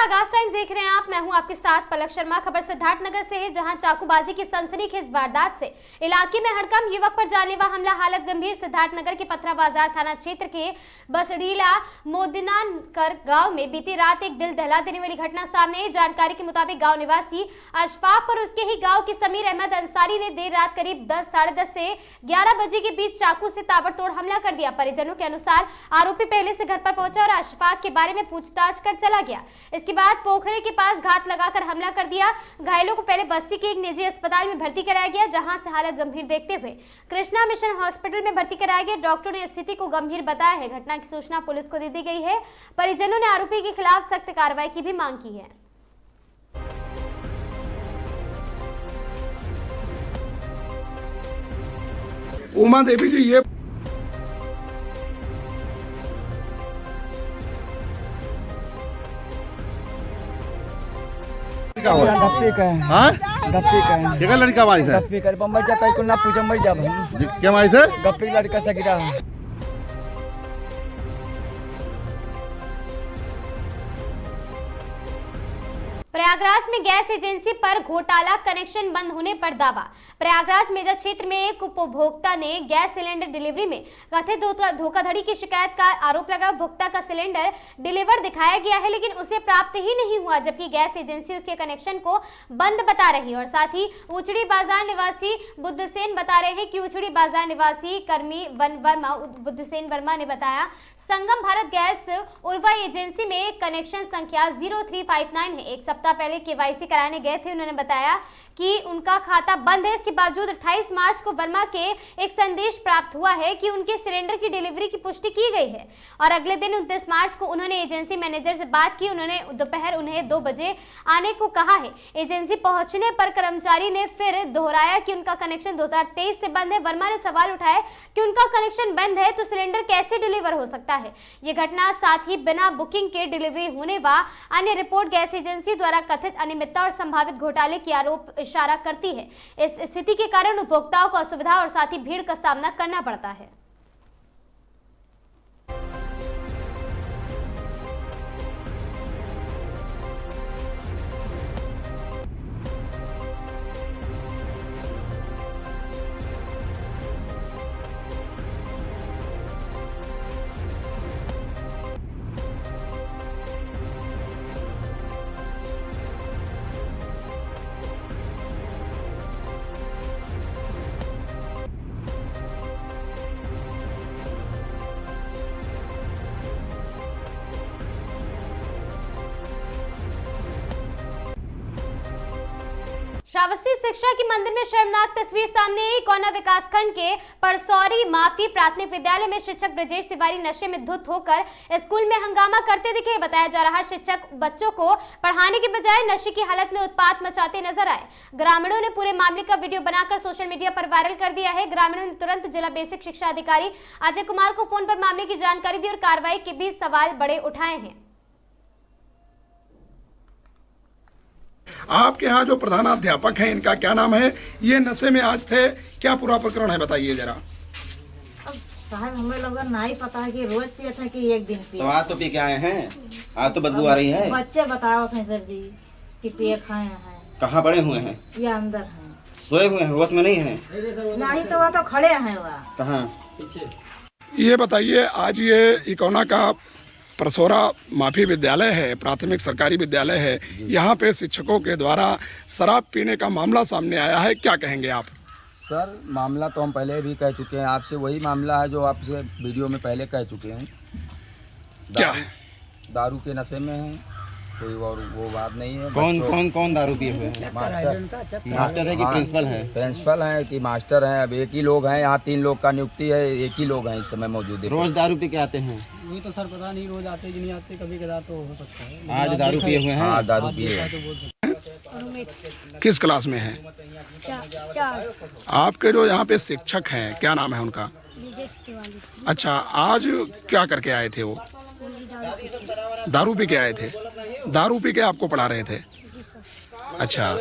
आगाज टाइम्स देख रहे हैं आप। मैं हूं आपके साथ पलक शर्मा। खबर सिद्धार्थनगर से है, जहां चाकूबाजी की सनसनीखेज वारदात से इलाके में हड़कंप। युवक पर जानलेवा हमला, हालत गंभीर। सिद्धार्थनगर के पथरा बाजार थाना क्षेत्र के बसडीला मोदिनानकर गांव में बीती रात एक दिल दहला देने वाली घटना सामने आई। जानकारी के मुताबिक गांव निवासी अशफाक पर उसके ही गांव के समीर अहमद अंसारी ने देर रात करीब 10-10:30 से 11 बजे के बीच चाकू से ताबड़तोड़ हमला कर दिया। परिजनों के अनुसार आरोपी पहले से घर पर पहुंचा और अशफाक के बारे में पूछताछ कर चला गया। इसके बाद पोखरे के पास घात लगाकर हमला कर दिया। घायलों को पहले बस्ती के एक निजी अस्पताल में भर्ती कराया गया, जहां से हालत गंभीर देखते हुए कृष्णा मिशन हॉस्पिटल में भर्ती कराया गया। डॉक्टरों ने स्थिति को गंभीर बताया है। घटना की सूचना पुलिस को दे दी गई है। परिजनों ने आरोपी के खिलाफ सख्त कार्रवाई की भी मांग की है। उमा देवी जी, ये गप्पी का है। हाँ? गप्पी का है। क्या लड़का भाई है? गप्पी कर बम्बई जाता है, को ना पूछो मर जा भाई। क्या भाई से? गप्पी लड़का से गिरा। प्रयागराज में गैस एजेंसी पर घोटाला, कनेक्शन बंद होने पर दावा। प्रयागराज मेजा क्षेत्र में एक उपभोक्ता ने गैस सिलेंडर डिलीवरी में कथित धोखाधड़ी की शिकायत का आरोप लगाया। उपभोक्ता का सिलेंडर डिलीवर दिखाया गया है, लेकिन उसे प्राप्त ही नहीं हुआ, जबकि गैस एजेंसी उसके कनेक्शन को बंद बता रही है। और साथ ही उचड़ी बाजार निवासी बुद्धसेन बता रहे हैं कि उचड़ी बाजार निवासी कर्मी बुद्धसेन वर्मा ने बताया संगम भारत गैस उर्वा एजेंसी में कनेक्शन संख्या 0359 है। एक सप्ताह पहले केवाईसी कराने गए थे। उन्होंने बताया कि उनका खाता बंद है। इसके बावजूद 28 मार्च को वर्मा के एक संदेश प्राप्त हुआ है कि उनके सिलेंडर की डिलीवरी की पुष्टि की गई है। और अगले दिन 29 मार्च को उन्होंने एजेंसी मैनेजर से बात की। उन्होंने दोपहर उन्हें 2 बजे आने को कहा है। एजेंसी पहुंचने पर कर्मचारी ने फिर दोहराया कि उनका कनेक्शन 2023 से बंद है। वर्मा ने सवाल उठाया कि उनका कनेक्शन बंद है तो सिलेंडर कैसे डिलीवर हो सकता है। ये घटना साथ ही बिना बुकिंग के डिलीवरी होने व अन्य रिपोर्ट गैस एजेंसी द्वारा कथित अनियमितता और संभावित घोटाले की आरोप इशारा करती है। इस स्थिति के कारण उपभोक्ताओं को असुविधा और साथ ही भीड़ का सामना करना पड़ता है। श्रावस्ती शिक्षा की मंदिर में शर्मनाक तस्वीर सामने आई। कोना विकासखंड के परसौरी माफी प्राथमिक विद्यालय में शिक्षक ब्रजेश तिवारी नशे में धुत होकर स्कूल में हंगामा करते दिखे। बताया जा रहा शिक्षक बच्चों को पढ़ाने के बजाय नशे की हालत में उत्पात मचाते नजर आए। ग्रामीणों ने पूरे मामले का वीडियो बनाकर सोशल मीडिया पर वायरल कर दिया है। ग्रामीणों ने तुरंत जिला बेसिक शिक्षा अधिकारी अजय कुमार को फोन पर मामले की जानकारी दी और कार्रवाई के भी सवाल बड़े उठाए हैं। आपके यहाँ जो प्रधानाध्यापक हैं, इनका क्या नाम है? ये नशे में आज थे, क्या पूरा प्रकरण है बताइए जरा। अब साहब हमें लोगों को नहीं पता है कि रोज पिए थे कि एक दिन पिए। तो आज तो पी के आए हैं, आज तो बदबू आ रही है। बच्चे बताओ थे सर जी कि पिए खाए हैं। कहाँ पड़े हुए हैं? ये अंदर हैं। सोए हुए हैं, होश में नहीं है? नहीं तो वो तो खड़े हैं। वह कहाँ? ये बताइए, आज ये इकोना का परसौरा माफी विद्यालय है, प्राथमिक सरकारी विद्यालय है। यहाँ पे शिक्षकों के द्वारा शराब पीने का मामला सामने आया है, क्या कहेंगे आप? सर, मामला तो हम पहले भी कह चुके हैं आपसे। वही मामला है जो आपसे वीडियो में पहले कह चुके हैं। क्या है? दारू के नशे में है, कोई और वो बात नहीं है। कौन दारू पिए हुए हैं? मास्टर है कि प्रिंसिपल है? प्रिंसिपल है कि मास्टर हैं? अब एक ही लोग हैं यहाँ, 3 लोग का नियुक्ति है, एक ही लोग हैं इस समय मौजूद है। रोज दारू पी के आते हैं? वही तो सर पता नहीं, रोज आते कि नहीं आते, कभी कदार तो हो सकता है। आज दारू पिए हुए हैं? हाँ, दारू पिए। किस क्लास में है? 4। आपके जो यहाँ पे शिक्षक हैं, क्या नाम है उनका? अच्छा, आज क्या करके आए थे वो? दारू पी के आए थे? दारू पी के आपको पढ़ा रहे थे? अच्छा,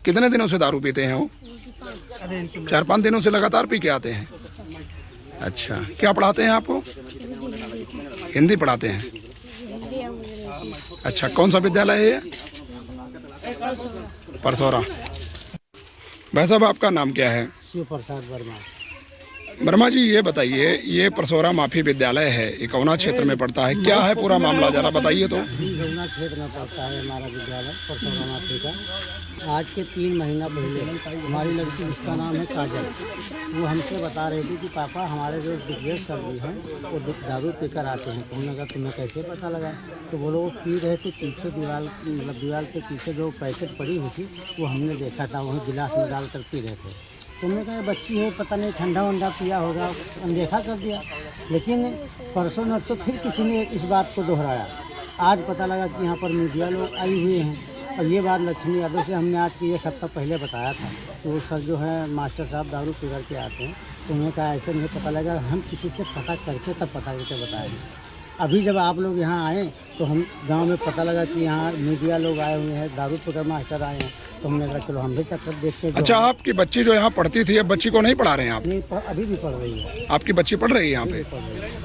कितने दिनों से दारू पीते हैं वो? 4-5 दिनों से लगातार पी के आते हैं। अच्छा, क्या पढ़ाते हैं आपको? हिंदी पढ़ाते हैं। अच्छा, कौन सा विद्यालय है ये? परसौरा। भाई साहब, आपका नाम क्या है? शिव प्रसाद वर्मा। वर्मा जी, ये बताइए, ये परसौरा माफी विद्यालय है, ये कौना क्षेत्र में पड़ता है, क्या है पूरा मामला, जरा बताइए तो। यमुना क्षेत्र में पड़ता है हमारा विद्यालय परसौरा माफी का। आज के 3 महीना पहले हमारी लड़की, जिसका नाम है काजल, वो हमसे बता रही थी कि पापा हमारे जो दिग्गज सर जी हैं वो दारू पीकर आते हैं। तो हमने कहा तुम्हें कैसे पता लगा? तो वो लोग पी रहे थे पीछे दीवार के पीछे जो पैकेट पड़ी हुई थी वो हमने देखा था, वहीं गिलास में डाल कर पी रहे थे। तुमने कहा बच्ची है, पता नहीं ठंडा वंडा पिया होगा, अनदेखा कर दिया। लेकिन परसों नरसों फिर किसी ने इस बात को दोहराया। आज पता लगा कि यहाँ पर मीडिया लोग आई हुए हैं, और ये बात लक्ष्मी यादव से हमने आज की 1 हफ्ता पहले बताया था कि वो सर जो है मास्टर साहब दारू पी करके आते हैं। तो उन्हें कहा ऐसे नहीं पता लगा, हम किसी से पता करके तब पता करके बताएंगे। अभी जब आप लोग यहाँ आए तो हम गांव में पता लगा कि यहाँ मीडिया लोग आए हुए हैं, दारू पीकर मास्टर आए हैं। तो हमने कहा चलो हम भी चक्कर देखते हैं। अच्छा, आपकी बच्ची जो यहाँ पढ़ती थी, अब बच्ची को नहीं पढ़ा रहे हैं आप? नहीं, अभी भी पढ़ रही है। आपकी बच्ची पढ़ रही है यहाँ पे?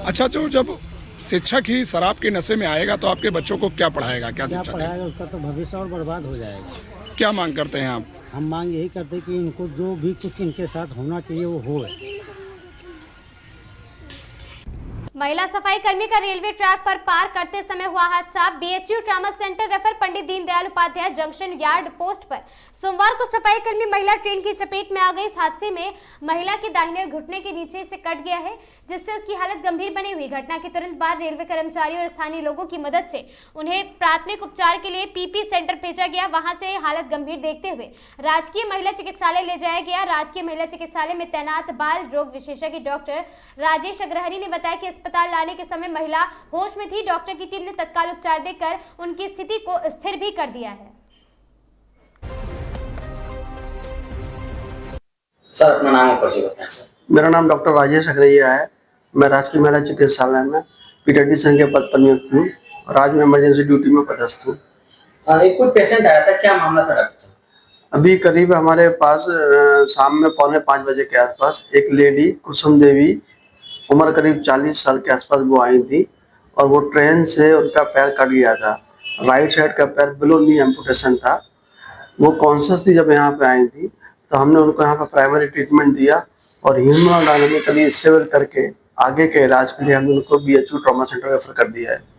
अच्छा, तो जब शिक्षक ही शराब के नशे में आएगा तो आपके बच्चों को क्या पढ़ाएगा, क्या शिक्षा देगा? पढ़ाएगा, उसका तो भविष्य और बर्बाद हो जाएगा। क्या मांग करते हैं आप? हम मांग यही करते हैं कि इनको जो भी कुछ इनके साथ होना चाहिए वो हो। महिला सफाई कर्मी का रेलवे ट्रैक पर पार करते समय हुआ हादसा। BHU trauma centre refer Pandit Deendayal Upadhyay junction yard post पर सोमवार को सफाई कर्मी महिला ट्रेन की चपेट में आ गई। इस हादसे में महिला के दाहिने घुटने के नीचे से कट गया है, जिससे उसकी हालत गंभीर बनी हुई। घटना के तुरंत बाद रेलवे कर्मचारियों और स्थानीय लोगों की मदद से उन्हें प्राथमिक उपचार के लिए पीपी सेंटर भेजा गया। वहां से हालत गंभीर देखते हुए राजकीय महिला चिकित्सालय ले जाया गया। राजकीय महिला चिकित्सालय में तैनात बाल रोग विशेषज्ञ डॉक्टर राजेश अग्रहरी ने बताया कि अस्पताल लाने के समय महिला होश में थी। डॉक्टर की टीम ने तत्काल उपचार देकर उनकी स्थिति को स्थिर भी कर दिया है। सर, अपना नाम और परिचय बताएं सर। मेरा नाम डॉक्टर राजेश अग्रैया है। मैं राजकीय महिला चिकित्सालय में पीडियाट्रिशियन के पद पर नियुक्त हूँ और आज मैं इमरजेंसी ड्यूटी में पदस्थ हूँ। एक कोई पेशेंट आया था, क्या मामला था डॉक्टर साहब? अभी करीब हमारे पास शाम में 4:45 बजे के आसपास एक लेडी कुसुम देवी, उम्र करीब 40 साल के आसपास वो आई थी और वो ट्रेन से उनका पैर कट गया था। राइट साइड का पैर बिलो नी एम्पुटेशन था। वो कॉन्शियस थी जब यहाँ पे आई थी, तो हमने उनको यहाँ पर प्राइमरी ट्रीटमेंट दिया और हीमोडायनामिकली स्टेबल करके आगे के इलाज के लिए हमने उनको बीएचयू ट्रॉमा सेंटर रेफर कर दिया है।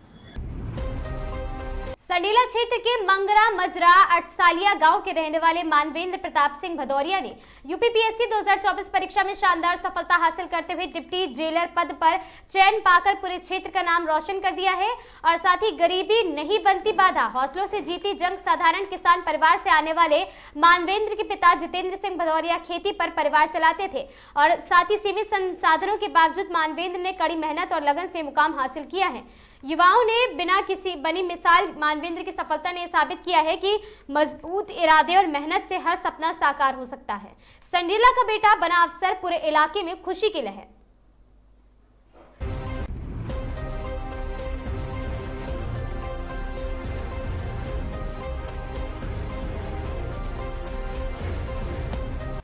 संडीला क्षेत्र के मंगरा मजरा अटसालिया गांव के रहने वाले मानवेंद्र प्रताप सिंह भदौरिया ने यूपीपीएससी 2024 परीक्षा में शानदार सफलता हासिल करते हुए डिप्टी जेलर पद पर चयन पाकर पूरे क्षेत्र का नाम रोशन कर दिया है। और साथ ही गरीबी नहीं बनती बाधा, हौसलों से जीती जंग। साधारण किसान परिवार से आने वाले मानवेंद्र के पिता जितेंद्र सिंह भदौरिया खेती पर परिवार चलाते थे और साथ ही सीमित संसाधनों के बावजूद मानवेंद्र ने कड़ी मेहनत और लगन से मुकाम हासिल किया है। युवाओं ने बिना किसी बनी मिसाल मानवेंद्र की सफलता ने साबित किया है कि मजबूत इरादे और मेहनत से हर सपना साकार हो सकता है। संडीला का बेटा बना अफसर, पूरे इलाके में खुशी की लहर।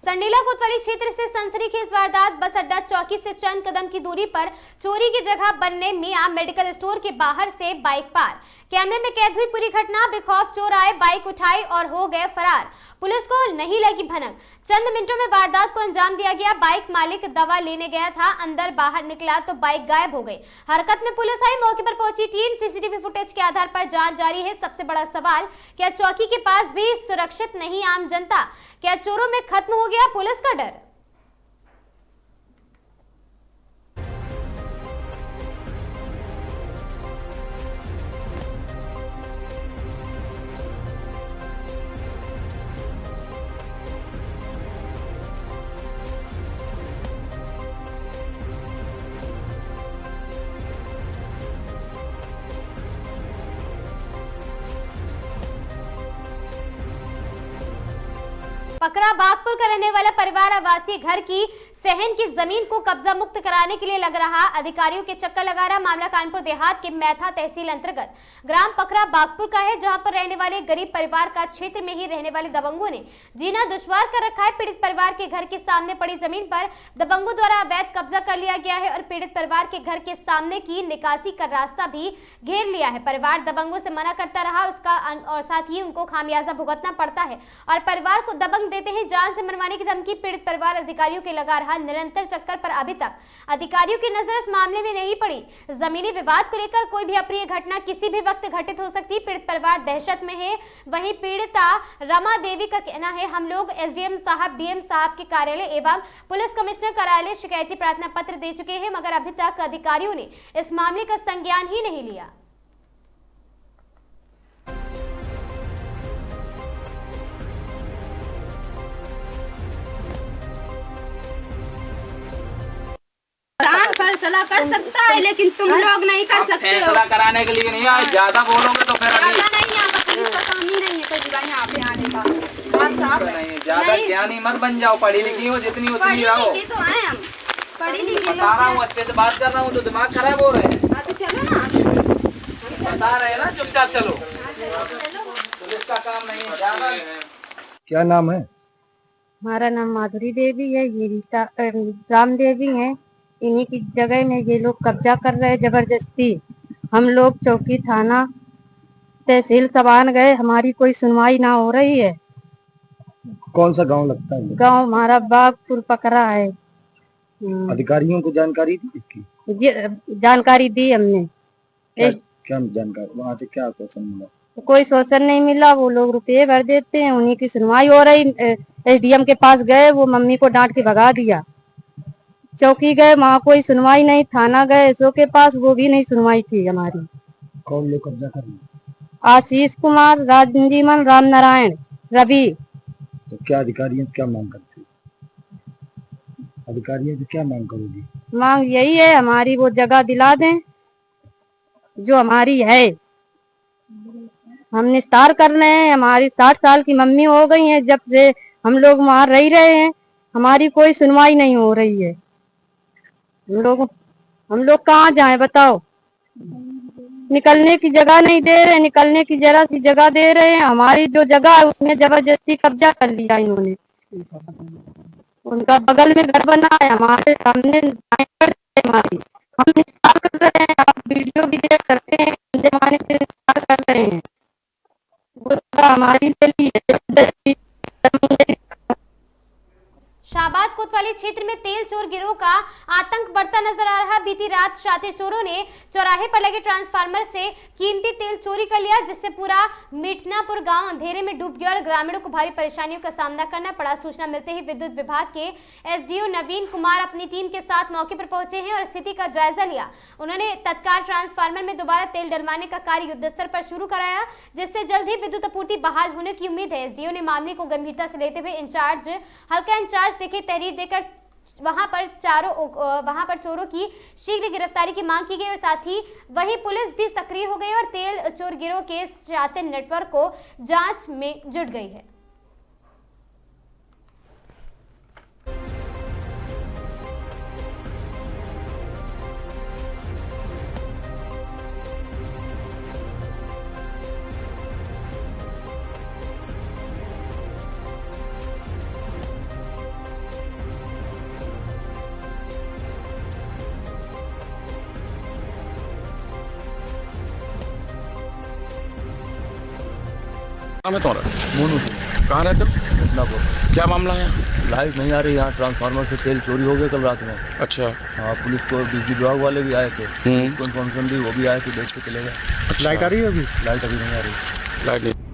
संडीला कोतवाली क्षेत्र से सनसनीखेज वारदात। बस अड्डा चौकी से चंद कदम की दूरी पर चोरी की जगह बनने मियां मेडिकल स्टोर के बाहर से बाइक पार। कैमरे में कैद हुई पूरी घटना। बेखौफ चोर आए, बाइक उठाई और हो गए फरार। पुलिस को नहीं लगी भनक। चंद मिनटों में वारदात को अंजाम दिया गया। बाइक मालिक दवा लेने गया था, अंदर बाहर निकला तो बाइक गायब हो गई। हरकत में पुलिस आई, मौके पर पहुंची टीम। सीसीटीवी फुटेज के आधार पर जांच जारी है। सबसे बड़ा सवाल, क्या चौकी के पास भी सुरक्षित नहीं आम जनता? क्या चोरों में खत्म हो गया पुलिस का डर? पकड़ा बागपुर का रहने वाला परिवार आवासीय घर की सहन की जमीन को कब्जा मुक्त कराने के लिए लग रहा अधिकारियों के चक्कर लगा रहा मामला कानपुर देहात के मैथा तहसील अंतर्गत ग्राम पखरा बागपुर का है, जहां पर रहने वाले गरीब परिवार का क्षेत्र में ही रहने वाले दबंगों ने जीना दुश्वार कर रखा है। पीड़ित परिवार के घर के सामने पड़ी जमीन पर दबंगों द्वारा अवैध कब्जा कर लिया गया है और पीड़ित परिवार के घर के सामने की निकासी का रास्ता भी घेर लिया है। परिवार दबंगों से मना करता रहा उसका और साथ ही उनको खामियाजा भुगतना पड़ता है और परिवार को दबंग देते हैं जान से मरवाने की धमकी। पीड़ित परिवार अधिकारियों के लगा रहा निरंतर चक्कर पर अभी तक अधिकारियों की नजर इस मामले में नहीं पड़ी। जमीनी विवाद को लेकर कोई भी अप्रिय घटना किसी भी वक्त घटित हो सकती। पीड़ित परिवार दहशत में है। वहीं पीड़िता रमा देवी का कहना है, हम लोग एसडीएम साहब, डीएम साहब के कार्यालय एवं पुलिस कमिश्नर कार्यालय शिकायती प्रार्थना पत्र दे चुके हैं, मगर अभी तक अधिकारियों ने इस मामले का संज्ञान ही नहीं लिया। फैसला कर सकता है, लेकिन तुम लोग नहीं कर सकते हो। फैसला कराने के लिए नहीं आए, ज्यादा बोलोगे तो फिर अभी नहीं, यहाँ पर पुलिस का काम ही नहीं है कोई बुरा यहाँ पे आने का। बात साफ है। नहीं, ज्यादा ज्ञानी मत बन जाओ, पढ़ी लिखी हो जितनी उतनी रहो। पढ़ी लिखी तो है हम, पढ़ी लिखी बता रहा हूँ, अच्छे से बात कर रहा हूँ तो दिमाग खराब हो रहे हैं। हाँ तो चलो ना, बता रहे हैं ना, चुपचाप चलो। पुलिस का काम नहीं है ज्यादा। क्या नाम है? हमारा नाम माधुरी देवी है, ये रीता राम देवी है। इन्हीं की जगह में ये लोग कब्जा कर रहे हैं जबरदस्ती। हम लोग चौकी, थाना, तहसील सबान गए, हमारी कोई सुनवाई ना हो रही है। कौन सा गांव लगता है? गांव हमारा बागपुर पकड़ा है। अधिकारियों को जानकारी दी इसकी? जानकारी दी हमने। क्या जानकारी? वहाँ से क्या क्वेश्चन मिला? कोई शोषण नहीं मिला। वो लोग रुपये भर देते हैं, उन्हीं की सुनवाई हो रही। एसडीएम के पास गए, वो मम्मी को डांट के भगा दिया। चौकी गए, वहाँ कोई सुनवाई नहीं। थाना गए एसओ के पास, वो भी नहीं सुनवाई थी हमारी। कौन लोग कब्जा कर रहे? आशीष कुमार, राजंजीवन, राम नारायण, रवि। तो क्या अधिकारियों क्या मांग करते? अधिकारियों से क्या मांग करोगी? मांग यही है, हमारी वो जगह दिला दें जो हमारी है। हम निस्तार कर रहे हैं। हमारी 60 साल की मम्मी हो गई है, जब से हम लोग वहाँ रह रहे हैं, हमारी कोई सुनवाई नहीं हो रही है। हम लोग कहाँ जाएं बताओ? निकलने की जगह नहीं दे रहे, निकलने की जरा सी जगह दे रहे हैं। हमारी जो जगह है उसमें जबरदस्ती कब्जा कर लिया इन्होंने। उनका बगल में घर बना है, हमारे सामने हमारी। हम निस्तार कर रहे हैं, आप वीडियो भी देख सकते हैं। जमाने से निस्तार कर रहे हैं, वो हमारी ले ली है। शाहबाद कोतवाली क्षेत्र में तेल चोर गिरोह का आतंक बढ़ता नजर आ रहा। बीती रात शातिर चोरों ने चौराहे पर लगे ट्रांसफार्मर से कीमती तेल चोरी कर लिया, जिससे पूरा मीठनापुर गांव अंधेरे में डूब गया और ग्रामीणों को भारी परेशानियों का सामना करना पड़ा। सूचना मिलते ही विद्युत विभाग के एसडीओ नवीन कुमार अपनी टीम के साथ मौके पर पहुंचे हैं और स्थिति का जायजा लिया। उन्होंने तत्काल ट्रांसफार्मर में दोबारा तेल डलवाने का कार्य युद्ध स्तर पर शुरू कराया, जिससे जल्द ही विद्युत आपूर्ति बहाल होने की उम्मीद है। एसडीओ ने मामले को गंभीरता से लेते हुए हल्का इंचार्ज देखे तहरीर देकर वहां पर चोरों की शीघ्र गिरफ्तारी की मांग की गई और साथ ही वहीं पुलिस भी सक्रिय हो गई और तेल चोर गिरोह के शातिर नेटवर्क को जांच में जुट गई है। नाम है तुम्हारा? मोनू। कहाँ रहते हो? मिदनापुर। क्या मामला है? लाइट नहीं आ रही, यहाँ ट्रांसफार्मर से तेल चोरी हो गया कल रात में। अच्छा। हाँ, पुलिस को बिजली विभाग वाले भी आए थे, उनको इन्फॉर्मेशन दी, वो भी आए थे, देख के चले गए। अच्छा। लाइट आ रही है अभी? लाइट अभी नहीं आ रही। लाइट नहीं।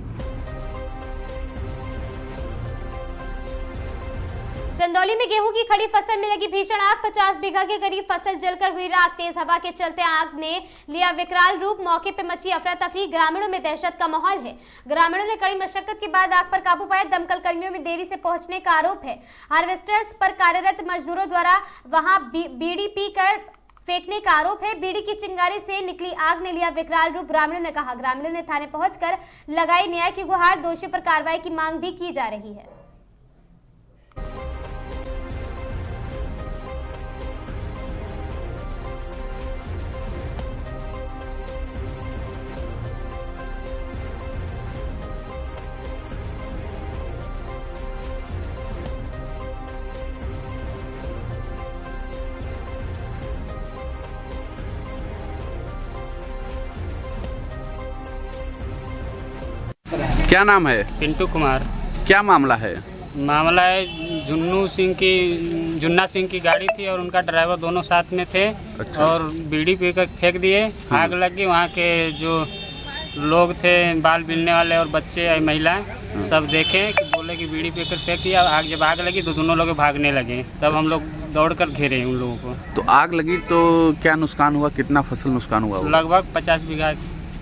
चंदौली में गेहूं की खड़ी फसल में लगी भीषण आग। 50 बीघा के करीब फसल जलकर हुई राख। तेज हवा के चलते आग ने लिया विकराल रूप। मौके पे मची अफरा तफरी, ग्रामीणों में दहशत का माहौल है। ग्रामीणों ने कड़ी मशक्कत के बाद आग पर काबू पाया। दमकल कर्मियों में देरी से पहुंचने का आरोप है। हार्वेस्टर्स पर कार्यरत मजदूरों द्वारा वहां बीड़ी पीकर फेंकने का आरोप है। बीड़ी की चिंगारी से निकली आग ने लिया विकराल रूप, ग्रामीणों ने कहा। ग्रामीणों ने थाने पहुंचकर लगाई न्याय की गुहार। दोषियों पर कार्रवाई की मांग भी की जा रही है। क्या नाम है? पिंटू कुमार। क्या मामला है? मामला है जुन्ना सिंह की गाड़ी थी और उनका ड्राइवर दोनों साथ में थे। अच्छा। और बीड़ी पीकर फेंक दिए, आग लग गई। वहाँ के जो लोग थे, बाल बिलने वाले और बच्चे और महिलाएं सब देखे कि बोले कि बीड़ी पीकर फेंक दिया। आग जब आग लगी तो दोनों लोग भागने लगे, तब हम लोग दौड़कर घेरे उन लोगों को। तो आग लगी तो क्या नुकसान हुआ? कितना फसल नुकसान हुआ? लगभग 50 बीघा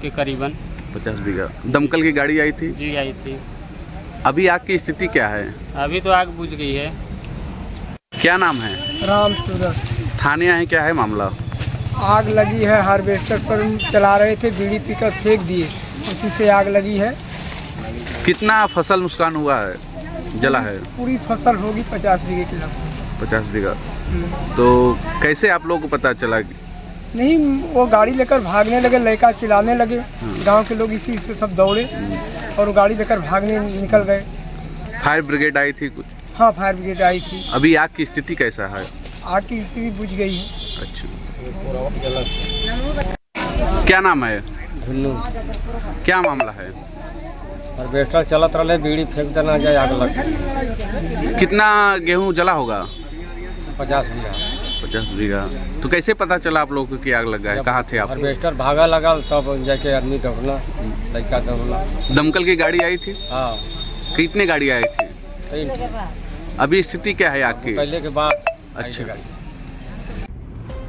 के करीबन। 50 बीघा। दमकल की गाड़ी आई थी? जी आई थी। अभी आग की स्थिति क्या है? अभी तो आग बुझ गई है। क्या नाम है? राम सूरत। थाने आए, क्या है मामला? आग लगी है, हार्वेस्टर पर चला रहे थे, बीड़ी पीकर फेंक दिए, उसी से आग लगी है। कितना फसल नुकसान हुआ है, जला है? पूरी फसल होगी 50 बीघे की लगभग। 50 बीघा। तो कैसे आप लोगों को पता चला? नहीं, वो गाड़ी लेकर भागने लगे, लड़का चिल्लाने लगे, गांव के लोग इसी से सब दौड़े और वो गाड़ी लेकर भागने निकल गए। फायर ब्रिगेड आई थी कुछ? हाँ, फायर ब्रिगेड आई थी। अभी आग की स्थिति कैसा है? आग की स्थिति बुझ गई है। अच्छा। क्या नाम है? झुन्नू। क्या मामला है? हार्वेस्टर चलत रहे, बीड़ी फेंक देना जाए, आग लग गई। कितना गेहूं जला होगा? 50 बीघा। 50 बीघा। तो कैसे पता चला आप लोगों को कि आग लगा है? कहाँ थे आप? हार्वेस्टर भागा लगा, तब जाके आदमी दौड़ना, लड़का दौड़ना। दमकल की गाड़ी आई थी? हाँ। कितने गाड़ी आई थी? 3। अभी स्थिति क्या है आग की? पहले के बाद। अच्छा।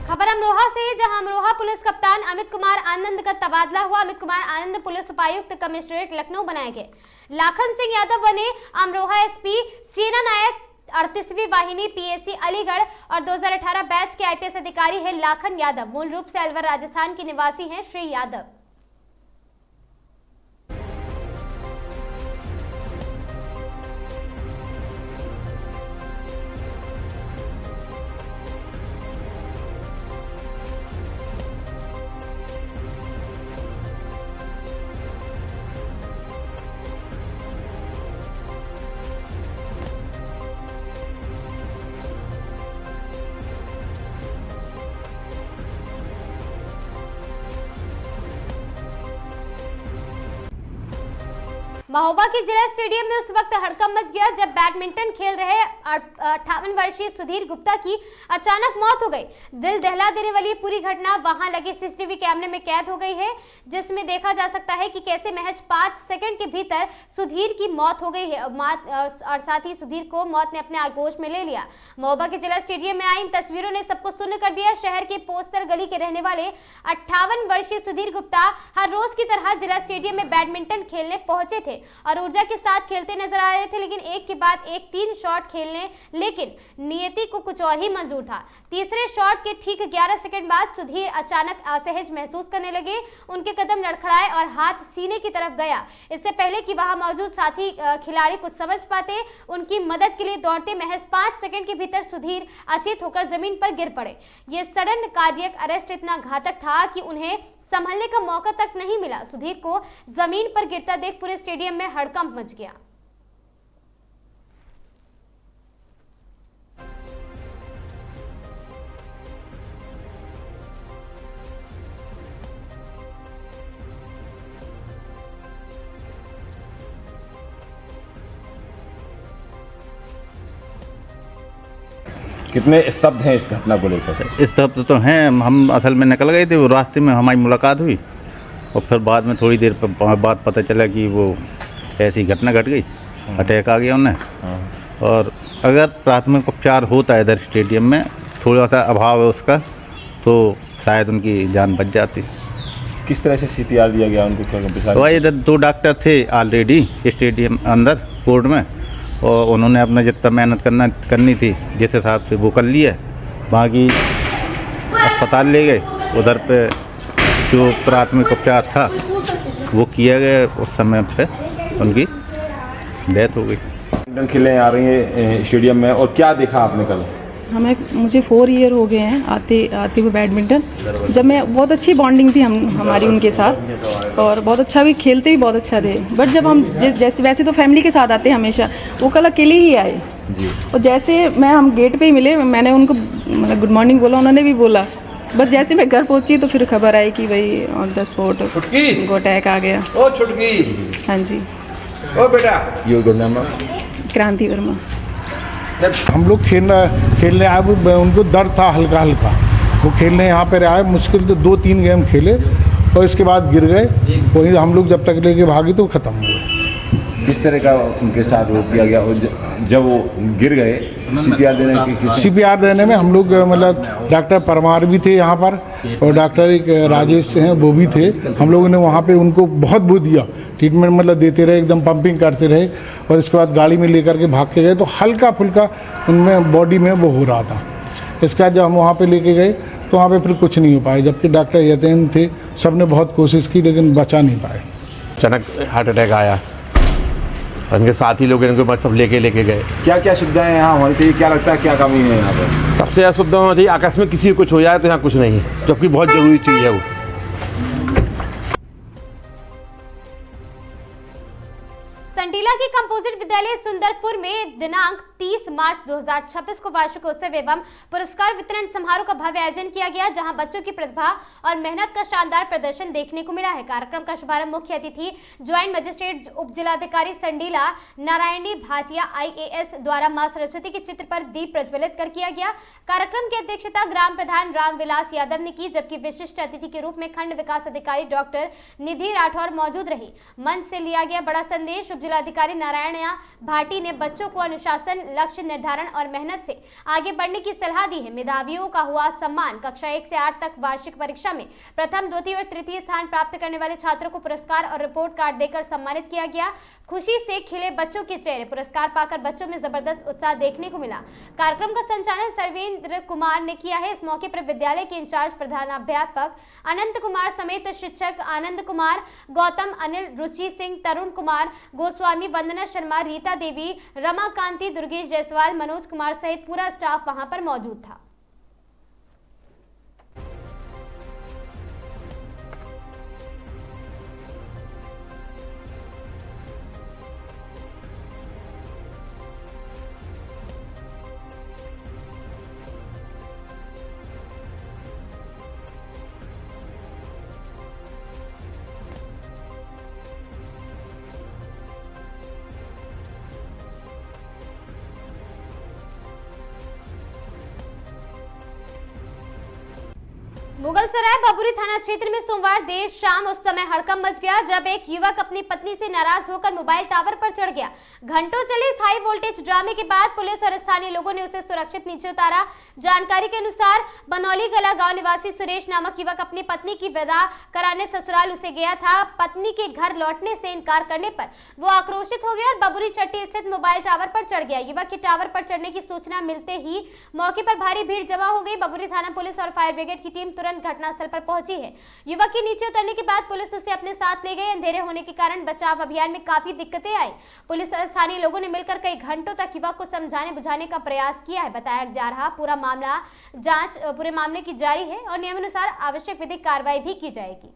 खबर अमरोहा से, जहां अमरोहा पुलिस कप्तान अमित कुमार आनंद का तबादला हुआ। अमित कुमार आनंद पुलिस उपायुक्त कमिश्नरेट लखनऊ बनाए गए। लाखन सिंह यादव बने अमरोहा एसपी। सेना नायक 38वीं वाहिनी पीएसी अलीगढ़ और 2018 बैच के आईपीएस अधिकारी है लाखन यादव। मूल रूप से अलवर राजस्थान के निवासी हैं श्री यादव। महोबा के जिला स्टेडियम में उस वक्त हड़कंप मच गया जब बैडमिंटन खेल रहे 58 वर्षीय सुधीर गुप्ता की अचानक मौत हो गई। दिल दहला देने वाली पूरी घटना वहां लगे सीसीटीवी कैमरे में कैद हो गई है, जिसमें देखा जा सकता है कि कैसे महज 5 सेकंड के भीतर सुधीर की मौत हो गई है और साथ ही सुधीर को मौत ने अपने आगोश में ले लिया। महोबा के जिला स्टेडियम में आई इन तस्वीरों ने सबको सुन्न कर दिया। शहर के पोस्टर गली के रहने वाले 58 वर्षीय सुधीर गुप्ता हर रोज की तरह जिला स्टेडियम में बैडमिंटन खेलने पहुंचे थे और ऊर्जा के साथ खेलते नजर आ रहे थे, लेकिन एक के बाद एक 3 शॉट खेलने, लेकिन नियति को कुछ और ही मंजूर था। तीसरे शॉट के ठीक 11 सेकंड बाद सुधीर अचानक असहज महसूस करने लगे। उनके कदम लड़खड़ाए और हाथ सीने की तरफ गया। इससे पहले कि वहां मौजूद साथी खिलाड़ी कुछ समझ पाते, उनकी मदद के लिए दौड़ते महज 5 सेकंड के भीतर सुधीर अचेत होकर जमीन पर गिर पड़े। ये सडन कार्डियक अरेस्ट इतना घातक था कि उन्हें संभलने का मौका तक नहीं मिला। सुधीर को जमीन पर गिरता देख पूरे स्टेडियम में हड़कंप मच गया। कितने स्तब्ध हैं इस घटना को लेकर? स्तब्ध तो हैं, हम असल में निकल गए थे, वो रास्ते में हमारी मुलाकात हुई और फिर बाद में थोड़ी देर बाद पता चला कि वो ऐसी घटना घट गई, अटैक आ गया उन्हें। और अगर प्राथमिक उपचार होता है इधर स्टेडियम में, थोड़ा सा अभाव है उसका, तो शायद उनकी जान बच जाती। किस तरह से CPR दिया गया उनको? वही इधर 2 डॉक्टर थे ऑलरेडी स्टेडियम अंदर कोर्ट में, और उन्होंने अपना जितना मेहनत करनी थी जिस हिसाब से वो कर लिया। बाकी अस्पताल ले गए, उधर पे जो प्राथमिक उपचार था वो किया गया, उस समय पे उनकी डेथ हो गई। बैडमिंटन खेलने आ रही है स्टेडियम में, और क्या देखा आपने कल? मुझे 4 ईयर हो गए हैं आते हुए बैडमिंटन। जब मैं बहुत अच्छी बॉन्डिंग थी हमारी उनके साथ, और बहुत अच्छा भी खेलते भी बहुत अच्छा थे। बट जब हम जैसे वैसे तो फैमिली के साथ आते हमेशा, वो कल अकेले ही आए। और जैसे हम गेट पे ही मिले, मैंने उनको मतलब गुड मॉर्निंग बोला, उन्होंने भी बोला। बस जैसे मैं घर पहुंची तो फिर खबर आई कि भाई ऑन द स्पॉट उनको अटैक आ गया। ओ छुटकी। हाँ जी। ओ बेटा योर नाम? क्रांति वर्मा। हम लोग खेलने आए, उनको दर्द था हल्का हल्का, वो खेलने यहाँ पर आए, मुश्किल से 2-3 गेम खेले और इसके बाद गिर गए। वहीं हम लोग जब तक लेके भागे तो ख़त्म हुए। किस तरह का उनके साथ वो किया गया? और जब वो गिर गए CPR देने में हम लोग मतलब डॉक्टर परमार भी थे यहाँ पर और डॉक्टर एक राजेश हैं वो भी थे। हम लोगों ने वहाँ पे उनको बहुत वो दिया, ट्रीटमेंट मतलब देते रहे, एकदम पंपिंग करते रहे और इसके बाद गाड़ी में लेकर के भाग के गए तो हल्का फुल्का उनमें बॉडी में वो हो रहा था। इसके बाद जब हम वहाँ पर लेके गए तो वहाँ पे फिर कुछ नहीं हो पाया, जबकि डॉक्टर यतीन थे, सब ने बहुत कोशिश की लेकिन बचा नहीं पाए। अचानक हार्ट अटैक आया, उनके साथी लोग इनको सब लेके गए। क्या क्या सुविधाएं यहाँ होनी चाहिए? क्या लगता है क्या कमी है यहाँ पर? सबसे ज़्यादा सुविधा होना चाहिए, आकस्मिक किसी को कुछ हो जाए तो यहाँ कुछ नहीं है, जबकि बहुत ज़रूरी चीज़ है वो। संटीला के कंपोजिट विद्यालय सुंदरपुर में दिनांक 30 मार्च 2026 को वार्षिकोत्सव एवं पुरस्कार वितरण समारोह का भव्य आयोजन किया गया, जहां बच्चों की प्रतिभा और मेहनत का शानदार प्रदर्शन देखने को मिला है। कार्यक्रम का शुभारंभ मुख्य अतिथि ज्वाइंट मजिस्ट्रेट उप जिलाधिकारी संडीला नारायणी भाटिया IAS द्वारा मां सरस्वती के चित्र पर दीप प्रज्वलित कर किया गया। कार्यक्रम की अध्यक्षता ग्राम प्रधान रामविलास यादव ने की, जबकि विशिष्ट अतिथि के रूप में खंड विकास अधिकारी डॉक्टर निधि राठौर मौजूद रही। मंच से लिया गया बड़ा संदेश। उप जिलाधिकारी नारायण भाटी ने बच्चों को अनुशासन, लक्ष्य निर्धारण और मेहनत से आगे बढ़ने की सलाह दी है। मेधावियों का हुआ सम्मान। कक्षा 1 से 8 तक वार्षिक परीक्षा में प्रथम, द्वितीय और तृतीय स्थान प्राप्त करने वाले छात्रों को पुरस्कार और रिपोर्ट कार्ड देकर सम्मानित किया गया। खुशी से खिले बच्चों के चेहरे। पुरस्कार पाकर बच्चों में जबरदस्त उत्साह देखने को मिला। कार्यक्रम का संचालन सर्वेंद्र कुमार ने किया है। इस मौके पर विद्यालय के इंचार्ज प्रधानाध्यापक अनंत कुमार समेत शिक्षक आनंद कुमार, गौतम, अनिल, रुचि सिंह, तरुण कुमार गोस्वामी, वंदना शर्मा, रीता देवी, रमाकांति, दुर्गेश जायसवाल, मनोज कुमार सहित पूरा स्टाफ वहां पर मौजूद था। मुगलसराय बबुरी थाना क्षेत्र में सोमवार देर शाम उस समय हड़कंप मच गया जब एक युवक अपनी पत्नी से नाराज होकर मोबाइल टावर पर चढ़ गया। घंटों चले इस हाई वोल्टेज ड्रामे के बाद पुलिस और स्थानीय लोगों ने उसे सुरक्षित नीचे उतारा। जानकारी के अनुसार बनौली गला गांव निवासी सुरेश नामक युवक अपनी पत्नी की विदा कराने ससुराल उसे गया था। पत्नी के घर लौटने से इनकार करने पर वो आक्रोशित हो गया और बबुरी चट्टी स्थित मोबाइल टावर पर चढ़ गया। युवक के टावर पर चढ़ने की सूचना मिलते ही मौके पर भारी भीड़ जमा हो गई। बबुरी थाना पुलिस और फायर ब्रिगेड की टीम तुरंत घटनास्थल पर पहुंची है। युवक के नीचे उतरने के बाद पुलिस उसे अपने साथ ले गई। अंधेरे होने के कारण बचाव अभियान में काफी दिक्कतें आई। पुलिस और स्थानीय लोगों ने मिलकर कई घंटों तक युवक को समझाने बुझाने का प्रयास किया है। बताया जा रहा पूरे मामले की जारी है और नियमानुसार आवश्यक विधिक कार्रवाई भी की जाएगी।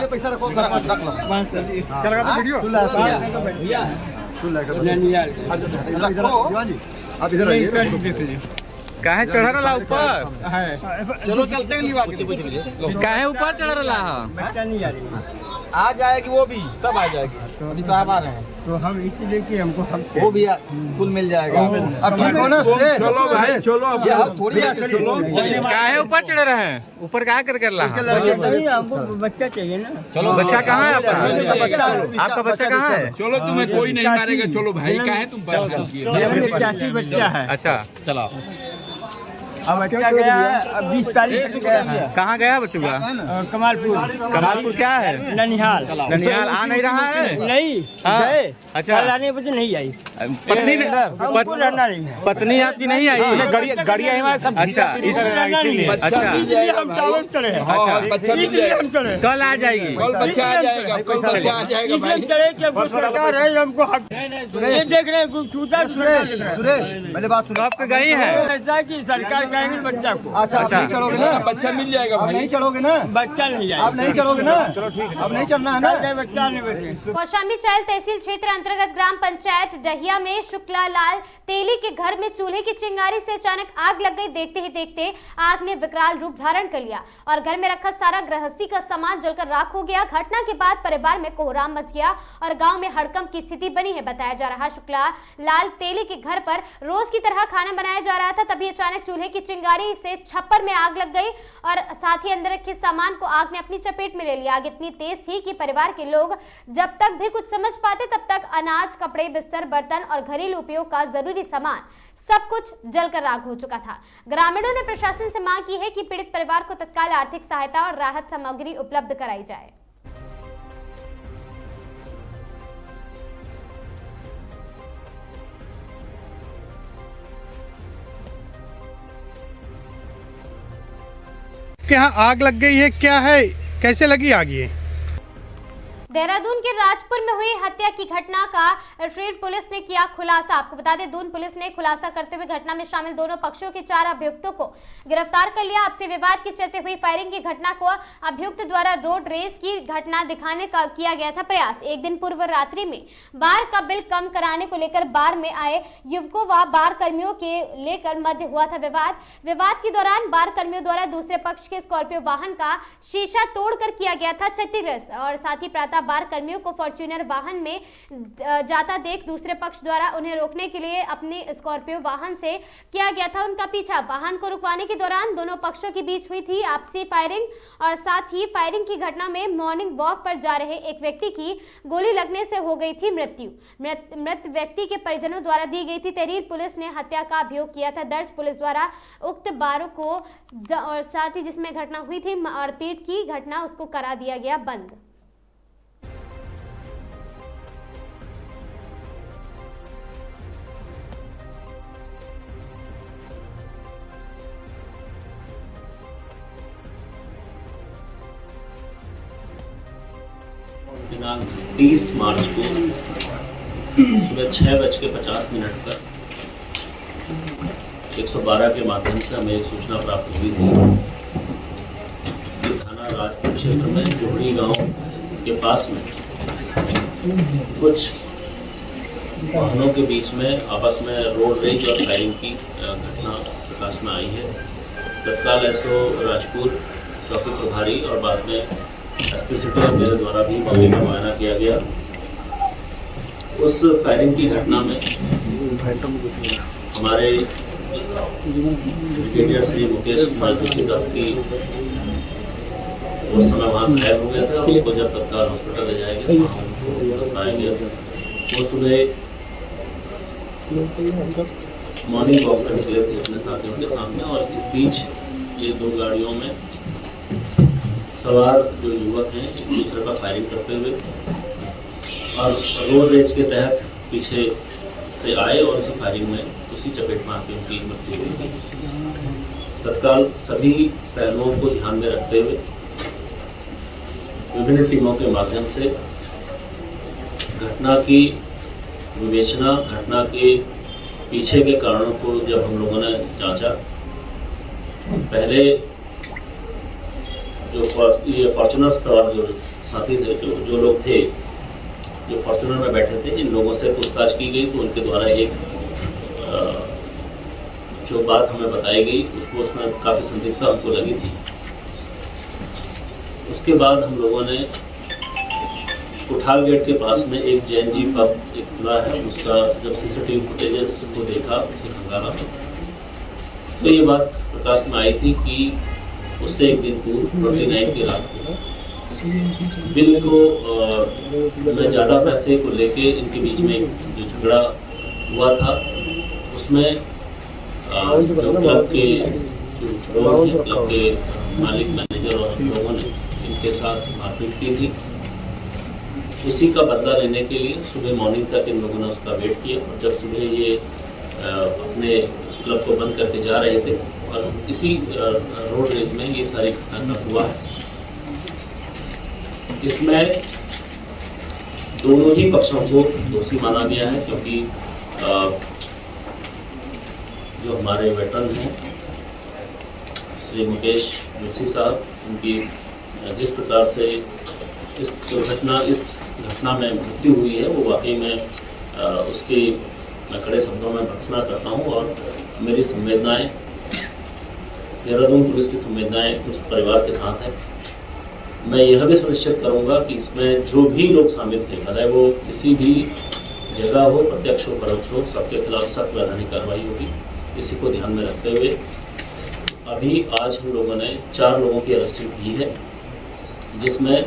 पैसा रखो आप इधर आइए। काहे चढ़ रहा ऊपर? चलो चलते हैं। काहे ऊपर चढ़ रहा? आ जाएगी वो भी, सब आ जाएगी। अभी साहब आ रहे हैं तो हम इसीलिए कि हमको वो भी फुल मिल जाएगा। अब चलो भाई चलो, अब थोड़ी चलो। काहे ऊपर चढ़ रहे हैं? ऊपर क्या कर रहा? हमको बच्चा चाहिए ना। चलो बच्चा कहाँ है आपका? आपका बच्चा कहाँ है? चलो तुम्हें कोई नहीं मारेगा। चलो भाई काहे तुम बच्चा है। अच्छा चलो। अब बच्चा गया 20 तारीख से गया। कहाँ गया बच्चा? कमालपुर। कमालपुर क्या है? ननिहाल। ननिहाल आ नहीं रहा है? नहीं हाँ। गए। अच्छा कल आने बजे नहीं आई। पत्नी हमको रहना नहीं है। पत्नी आपकी नहीं आई? गाड़ियाँ सब अच्छा इसीलिए अच्छा हम चावल चले। अच्छा इसलिए हम चले। कल आ जाएगी? कल बच्चा आ जाएगा, कल बच्चा आ जाएगा भाई। चले कि हमको सरकार है, हमको हक ये देख रहे हैं छूता सुरेश पहले बात सुनो। आपके गई है ऐसा कि सरकार कहेंगे बच्चा को। अच्छा आप नहीं चढ़ोगे ना? बच्चा मिल जाएगा आप नहीं चढ़ोगे ना? बच्चा नहीं जाएगा। आप नहीं चढ़ोगे ना? चलो ठीक है, अब नहीं चढ़ना है ना? बच्चा नहीं बैठे। कौशाम्बी चैल तहसील क्षेत्र अंतर्गत ग्राम पंचायत डहिया में शुक्ला लाल तेली के घर में चूल्हे की चिंगारी से अचानक आग लग गई। देखते ही देखते आग ने विकराल रूप धारण कर लिया और घर में रखा सारा गृहस्थी का सामान जलकर राख हो गया। घटना के बाद परिवार में कोहराम मच गया और गांव में हड़कंप की स्थिति बनी है। बताया जा रहा शुक्ला लाल तेली के घर पर रोज की तरह खाना बनाया जा रहा था, तभी अचानक चूल्हे की चिंगारी से छप्पर में आग लग गई और साथ ही अंदर रखे सामान को आग ने अपनी चपेट में ले लिया। आग इतनी तेज थी कि परिवार के लोग जब तक भी कुछ समझ पाते तब तक अनाज, कपड़े, बिस्तर, बर्तन और घरेलू उपयोग का जरूरी सामान सब कुछ जलकर राख हो चुका था। ग्रामीणों ने प्रशासन से मांग की है कि पीड़ित परिवार को तत्काल आर्थिक सहायता और राहत सामग्री उपलब्ध कराई जाए। यहाँ आग लग गई है, क्या है, कैसे लगी आग ये? देहरादून के राजपुर में हुई हत्या की घटना का ट्रेड पुलिस ने किया खुलासा। आपको बता दें, दून पुलिस ने खुलासा करते हुए घटना में शामिल दोनों पक्षों के 4 अभियुक्तों को गिरफ्तार कर लिया। आपसी विवाद के चलते हुई फायरिंग की घटना को अभियुक्त द्वारा रोड रेस की घटना दिखाने का किया गया था प्रयास। एक दिन पूर्व रात्रि में बार का बिल कम कराने को लेकर बार में आए युवकों व बार कर्मियों के लेकर मध्य हुआ था विवाद के दौरान बार कर्मियों द्वारा दूसरे पक्ष के स्कॉर्पियो वाहन का शीशा तोड़कर किया गया था क्षतिग्रस्त और साथ ही प्रातः बार कर्मियों को फॉर्च्यूनर वाहन में जाता देख दूसरे पक्ष द्वारा उन्हें रोकने के लिए अपनी स्कॉर्पियो वाहन से किया गया था उनका पीछा। वाहन को रुकवाने के दौरान दोनों पक्षों के बीच हुई थी आपसी फायरिंग और साथ ही फायरिंग की घटना में मॉर्निंग वॉक पर जा रहे एक व्यक्ति की गोली लगने से हो गई थी मृत्यु। मृत व्यक्ति के परिजनों द्वारा दी गई थी तहरीर। पुलिस ने हत्या का अभियोग किया था दर्ज। पुलिस द्वारा उक्त बारों को और साथ ही जिसमें घटना हुई थी मारपीट की घटना उसको करा दिया गया बंद। दिनांक 30 मार्च को सुबह 6:50 पर 112 के माध्यम से हमें एक सूचना प्राप्त हुई थी कि थाना राजपुर क्षेत्र में जोड़ी गांव के पास में कुछ वाहनों के बीच में आपस में रोड रेज और फायरिंग की घटना प्रकाश में आई है। तत्काल एसओ राजपुर चौकी प्रभारी और बाद में एसपी सिटी और मेरे द्वारा भी मौके का मुआयना किया गया। उस फायरिंग की घटना में हमारे ब्रिगेडियर श्री मुकेश कुमार जोशी की उस समय वहाँ घायल हो गया था। उनको जब तत्काल हॉस्पिटल ले जाएंगे वो सुबह मॉर्निंग वॉक पर निकले थे अपने साथियों के सामने और इस बीच ये 2 गाड़ियों में सवार जो युवक हैं एक दूसरे पर फायरिंग करते हुए और रोड रेज के तहत पीछे से आए और उसी फायरिंग में उसी चपेट में आके उनकी मृत्यु हुई थी। तत्काल सभी पहलुओं को ध्यान में रखते हुए विभिन्न टीमों के माध्यम से घटना की विवेचना, घटना के पीछे के कारणों को जब हम लोगों ने जांचा, पहले जो ये फॉर्च्यूनर सवार जो साथी थे, जो लोग थे जो फॉर्च्यूनर में बैठे थे, इन लोगों से पूछताछ की गई तो उनके द्वारा एक जो बात हमें बताई गई उसमें काफ़ी संदिग्धता हमको लगी थी। उसके बाद हम लोगों ने कोठाल गेट के पास में एक जैन जी पब एक खुला है, उसका जब सीसीटीवी फुटेजेस को देखा, उसे खंगाला तो ये बात प्रकाश में आई थी कि उससे एक दिन पूर्व 29 की रात को बिल को में ज़्यादा पैसे को लेके इनके बीच में जो झगड़ा हुआ था उसमें जो क्लब के जो लोग हैं, क्लब के मालिक, मैनेजर और लोगों ने इनके साथ मारपीट की थी उसी का बदला लेने के लिए सुबह मॉर्निंग तक इन लोगों ने उसका वेट किया और जब सुबह ये अपने क्लब को बंद करके जा रहे थे और इसी रोड रेज में ये सारी घटना हुआ है। इसमें दोनों ही पक्षों को दोषी माना गया है क्योंकि जो हमारे वेटरन हैं श्री मुकेश जोशी साहब, उनकी जिस प्रकार से इस घटना में मृत्यु हुई है वो वाकई में उसकी मैं कड़े शब्दों में भर्त्सना करता हूँ और मेरी संवेदनाएं, देहरादून पुलिस की संवेदनाएं उस परिवार के साथ है। मैं यह भी सुनिश्चित करूंगा कि इसमें जो भी लोग शामिल थे, भले वो किसी भी जगह हो, प्रत्यक्ष हो परोक्ष हो, सबके खिलाफ सख्त वैधानिक कार्रवाई होगी। इसी को ध्यान में रखते हुए अभी आज हम लोगों ने 4 लोगों की अरेस्टिंग की है, जिसमें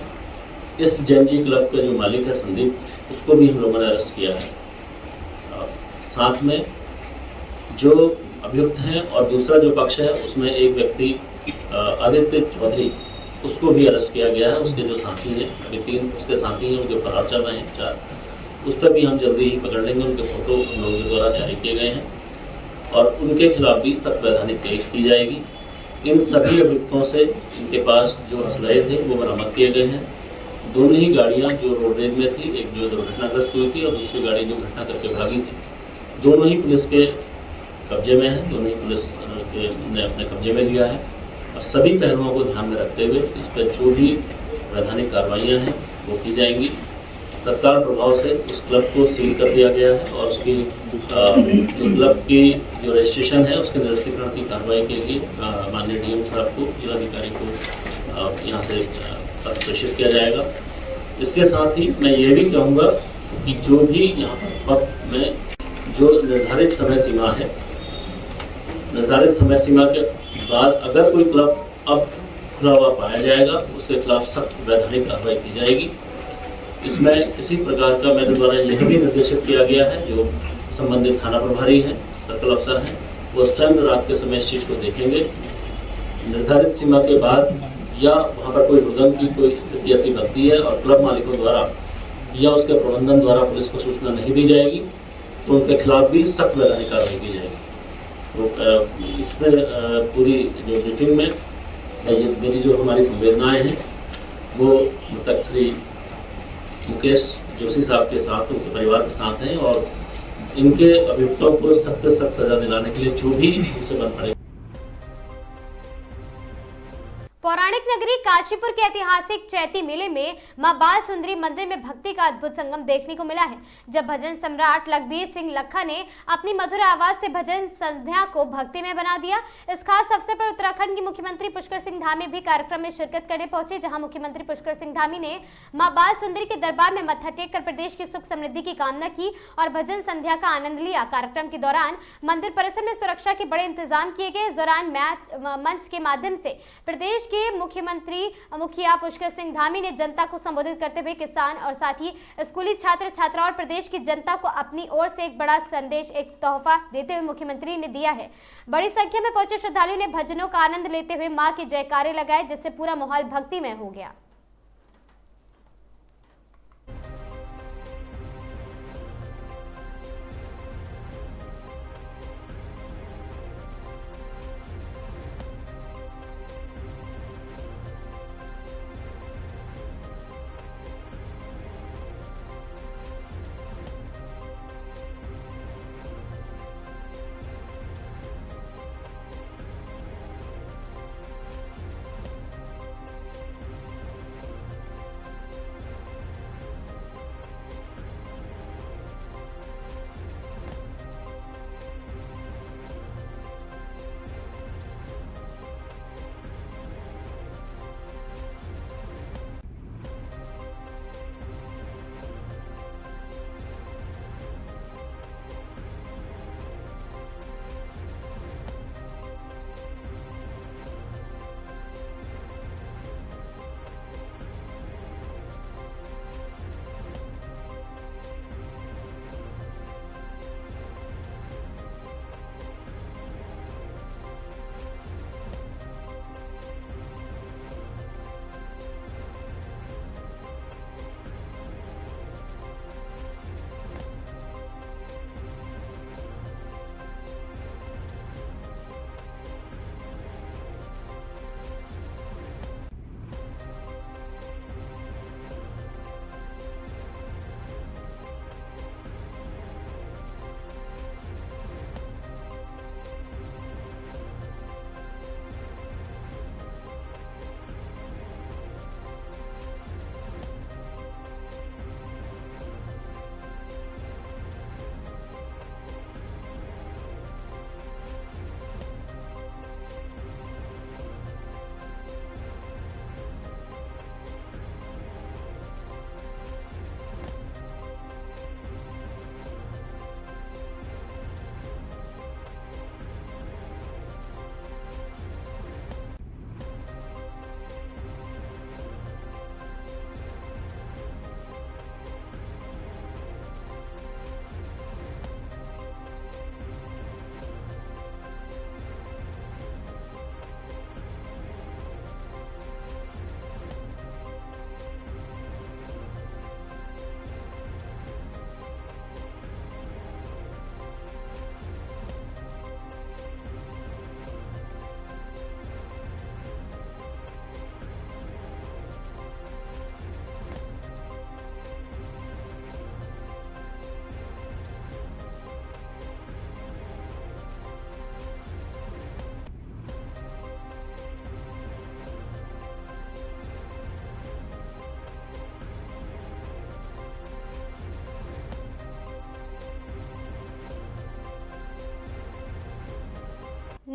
इस जैन क्लब का जो मालिक है संदीप, उसको भी हम लोगों ने अरेस्ट किया है। साथ में जो अभियुक्त हैं और दूसरा जो पक्ष है उसमें एक व्यक्ति आदित्य चौधरी, उसको भी अरेस्ट किया गया है। उसके जो साथी हैं, अभी 3 उसके साथी हैं, उनके फरार चल रहे हैं 4, उस पर भी हम जल्दी ही पकड़ लेंगे। उनके फोटो हम लोगों के द्वारा जारी किए गए हैं और उनके खिलाफ भी सख्त वैधानिक कार्रवाई की जाएगी। इन सभी अभियुक्तों से इनके पास जो असलहे थे वो बरामद किए गए हैं। दोनों ही गाड़ियां जो रोडरेज में थी, एक जो दुर्घटनाग्रस्त हुई थी और दूसरी गाड़ी जो घटना करके भागी थी, दोनों ही पुलिस के कब्जे में है, दोनों ही पुलिस ने अपने कब्जे में लिया है। और सभी पहलुओं को ध्यान में रखते हुए इस पर जो भी वैधानिक कार्रवाइयाँ हैं वो की जाएंगी। तत्काल प्रभाव से उस क्लब को सील कर दिया गया है और उसकी जो क्लब की जो रजिस्ट्रेशन है उसके निरस्तीकरण की कार्रवाई के लिए माननीय डीएम साहब को, जिलाधिकारी को यहाँ से प्रेषित किया जाएगा। इसके साथ ही मैं ये भी कहूँगा कि जो भी यहाँ पर पब में जो निर्धारित समय सीमा है, निर्धारित समय सीमा के बाद अगर कोई क्लब अब खुला हुआ पाया जाएगा उसके खिलाफ सख्त वैधानिक कार्रवाई की जाएगी। इसमें इसी प्रकार का मेरे द्वारा यह भी निर्देशित किया गया है, जो संबंधित थाना प्रभारी हैं, सर्कल अफसर हैं, वो स्वयं रात के समय इस चीज़ को देखेंगे। निर्धारित सीमा के बाद या वहाँ पर कोई हुदम की कोई स्थिति ऐसी बनती है और क्लब मालिकों द्वारा या उसके प्रबंधन द्वारा पुलिस को सूचना नहीं दी जाएगी तो उनके खिलाफ भी सख्त वैधानिक कार्रवाई की जाएगी। तो इसमें पूरी जो ब्रीफिंग में मेरी जो हमारी संवेदनाएं हैं वो मृतक श्री मुकेश जोशी साहब के साथ, उनके परिवार के साथ हैं और इनके अभियुक्तों को सख्त से सख्त सजा दिलाने के लिए जो भी उनसे बन पड़े। पौराणिक नगरी काशीपुर के ऐतिहासिक चैती मेले में मां बाल सुंदरी मंदिर में भक्ति का अद्भुत संगम देखने को मिला है, जब भजन सम्राट लखबीर सिंह लखा ने अपनी मधुर आवाज से भजन संध्या को भक्ति में बना दिया। इस खास अवसर पर उत्तराखंड के मुख्यमंत्री पुष्कर सिंह धामी भी कार्यक्रम में शिरकत करने पहुंचे, जहां मुख्यमंत्री पुष्कर सिंह धामी ने मां बाल सुंदरी के दरबार में मत्था टेक कर प्रदेश की सुख समृद्धि की कामना की और भजन संध्या का आनंद लिया। कार्यक्रम के दौरान मंदिर परिसर में सुरक्षा के बड़े इंतजाम किए गए। इस दौरान मंच के माध्यम से प्रदेश के मुख्यमंत्री मुखिया पुष्कर सिंह धामी ने जनता को संबोधित करते हुए किसान और साथ ही स्कूली छात्र छात्राओं और प्रदेश की जनता को अपनी ओर से एक बड़ा संदेश, एक तोहफा देते हुए मुख्यमंत्री ने दिया है। बड़ी संख्या में पहुंचे श्रद्धालुओं ने भजनों का आनंद लेते हुए मां के जयकारे लगाए, जिससे पूरा माहौल भक्तिमय हो गया।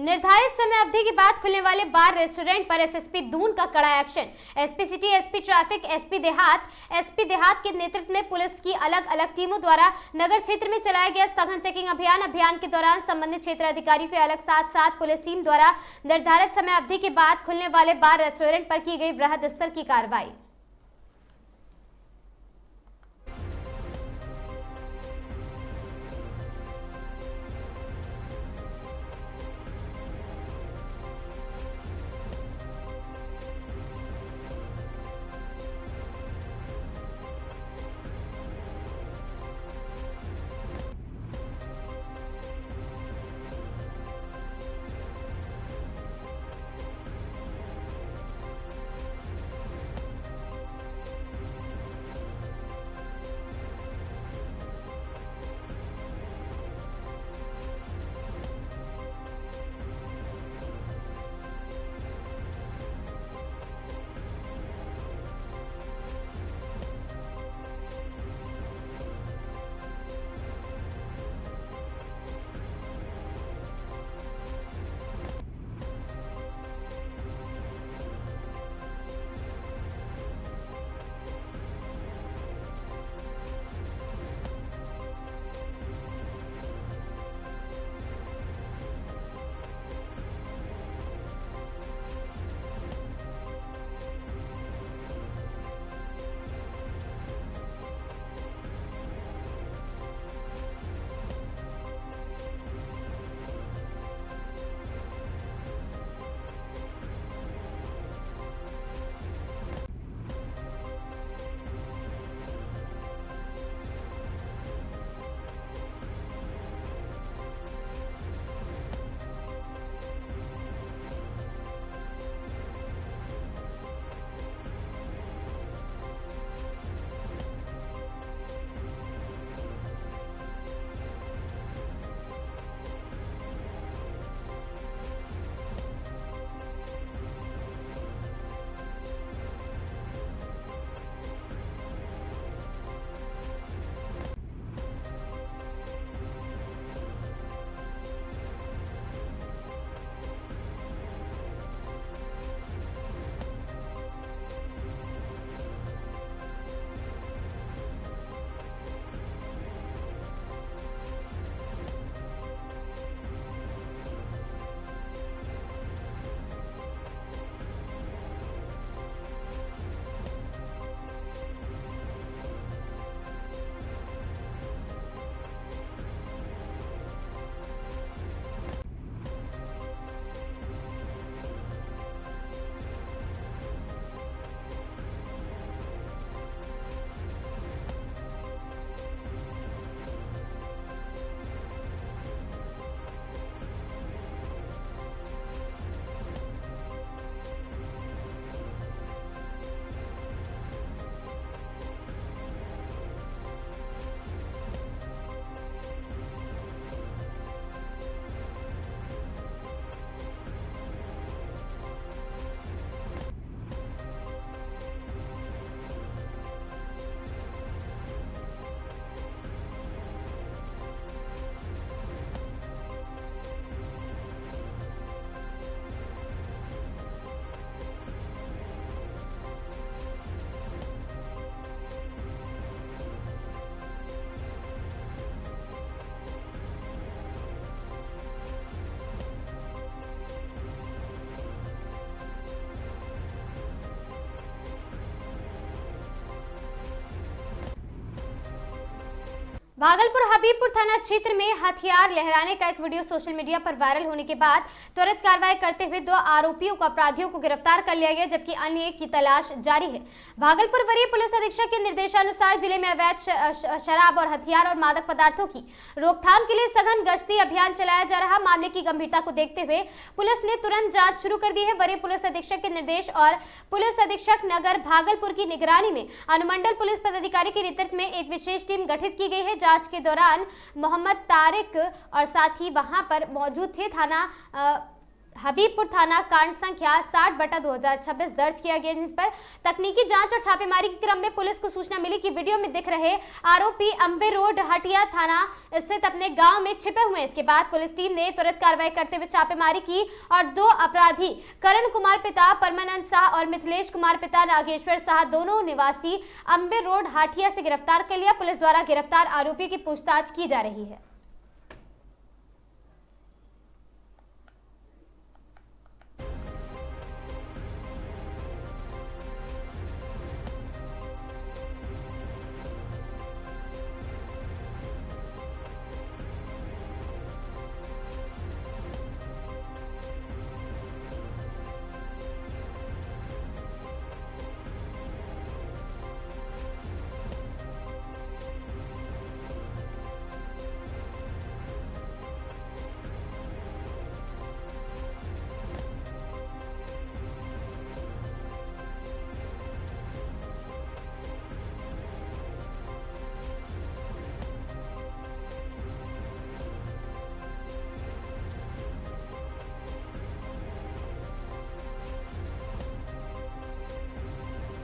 निर्धारित समय अवधि के बाद खुलने वाले बार रेस्टोरेंट पर एसएसपी दून का कड़ा action. SP city, SP traffic, SP देहात के नेतृत्व में पुलिस की अलग अलग टीमों द्वारा नगर क्षेत्र में चलाया गया सघन चेकिंग अभियान के दौरान संबंधित क्षेत्र अधिकारियों के अलग साथ पुलिस टीम द्वारा निर्धारित समय अवधि के बाद खुलने वाले बार रेस्टोरेंट पर की गई वृहद स्तर की कार्रवाई। भागलपुर हबीबपुर थाना क्षेत्र में हथियार लहराने का एक वीडियो सोशल मीडिया पर वायरल होने के बाद त्वरित कार्रवाई करते हुए 2 आरोपियों को अपराधियों को गिरफ्तार कर लिया गया, जबकि अन्य एक की तलाश जारी है। भागलपुर वरीय पुलिस अधीक्षक के निर्देशानुसार जिले में अवैध शराब और हथियार और मादक पदार्थों की रोकथाम के लिए सघन गश्ती अभियान चलाया जा रहा। मामले की गंभीरता को देखते हुए पुलिस ने तुरंत जाँच शुरू कर दी है। वरीय पुलिस अधीक्षक के निर्देश और पुलिस अधीक्षक नगर भागलपुर की निगरानी में अनुमंडल पुलिस पदाधिकारी के नेतृत्व में एक विशेष टीम गठित की गई है। जांच के दौरान मोहम्मद तारिक और साथी वहां पर मौजूद थे। हबीबपुर थाना कांड संख्या 60/2026 दर्ज किया गया, जिन पर तकनीकी जांच और छापेमारी के क्रम में पुलिस को सूचना मिली कि वीडियो में दिख रहे आरोपी अंबे रोड हटिया थाना स्थित अपने गांव में छिपे हुए हैं। इसके बाद पुलिस टीम ने तुरंत कार्रवाई करते हुए छापेमारी की और 2 अपराधी करण कुमार पिता परमानंद शाह और मिथिलेश कुमार पिता नागेश्वर शाह दोनों निवासी अंबे रोड हटिया से गिरफ्तार कर लिया। पुलिस द्वारा गिरफ्तार आरोपी की पूछताछ की जा रही है।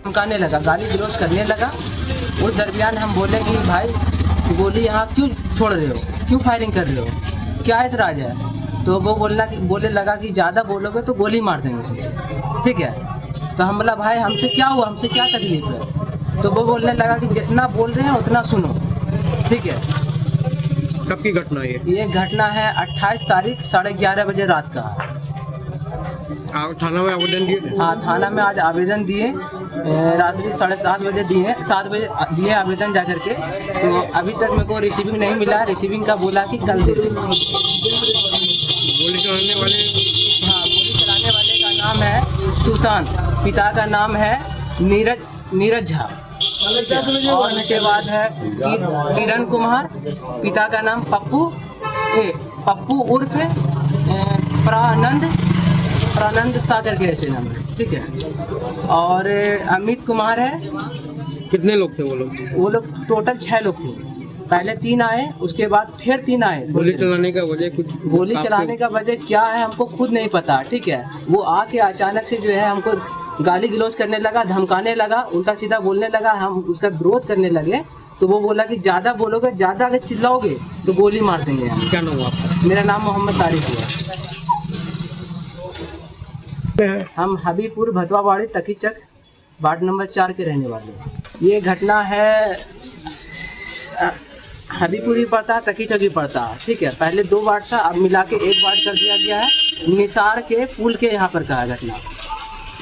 धमकाने लगा, गाली गलौज करने लगा। उस दरमियान हम बोले कि भाई गोली यहाँ क्यों छोड़ रहे हो, क्यों फायरिंग कर रहे हो, क्या ऐतराज है? तो वो बोले लगा कि ज़्यादा बोलोगे तो गोली मार देंगे। ठीक है, तो हम बोला भाई हमसे क्या हुआ, हमसे क्या तकलीफ है? तो वो बोलने लगा कि जितना बोल रहे हैं उतना सुनो। ठीक है। कब की घटना है ये घटना है 28 तारीख 11:30 बजे रात का। थाना में आवेदन दिए थे? हाँ, थाना में आज आवेदन दिए, रात्रि 7:30 बजे दिए, 7 बजे दिए आवेदन जा करके। तो अभी तक मेरे को रिसीविंग नहीं मिला। रिसीविंग का बोला कि कल दे देंगे। गोली चलाने वाले? हाँ, गोली चलाने वाले का नाम है सुशांत, पिता का नाम है नीरज झा, और उसके बाद है किरण कुमार, पिता का नाम पप्पू उर्फ प्रानंद सागर के ऐसे नाम है। ठीक है। और अमित कुमार है। कितने लोग थे वो लोग? वो लोग टोटल 6 लोग थे। पहले 3 आए, उसके बाद फिर 3 आए। गोली चलाने का वजह कुछ? गोली चलाने का वजह क्या है हमको खुद नहीं पता। ठीक है। वो आके अचानक से जो है हमको गाली गलौज करने लगा, धमकाने लगा, उल्टा सीधा बोलने लगा। हम उसका विरोध करने लगे तो वो बोला कि ज़्यादा बोलोगे, ज़्यादा अगर चिल्लाओगे तो गोली मार देंगे। क्या नाम हुआ आपका? मेरा नाम मोहम्मद तारिक हुआ। हम हबीबपुर भतवावाड़ी तकीचक वार्ड नंबर 4 के रहने वाले हैं। ये घटना है हबीबपुर ही पड़ता है, तकीचक ही पड़ता है। ठीक है। पहले 2 वार्ड था, अब मिला के 1 वार्ड कर दिया गया है। निसार के पुल के यहाँ पर का है घटना,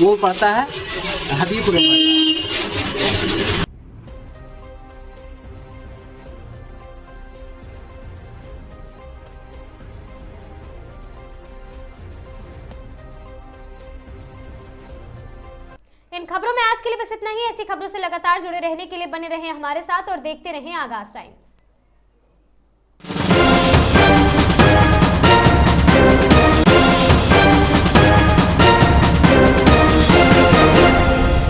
वो पड़ता है हबीबपुर में। इन खबरों में आज के लिए बस इतना ही। ऐसी खबरों से लगातार जुड़े रहने के लिए बने रहें हमारे साथ और देखते रहें आगाज टाइम्स।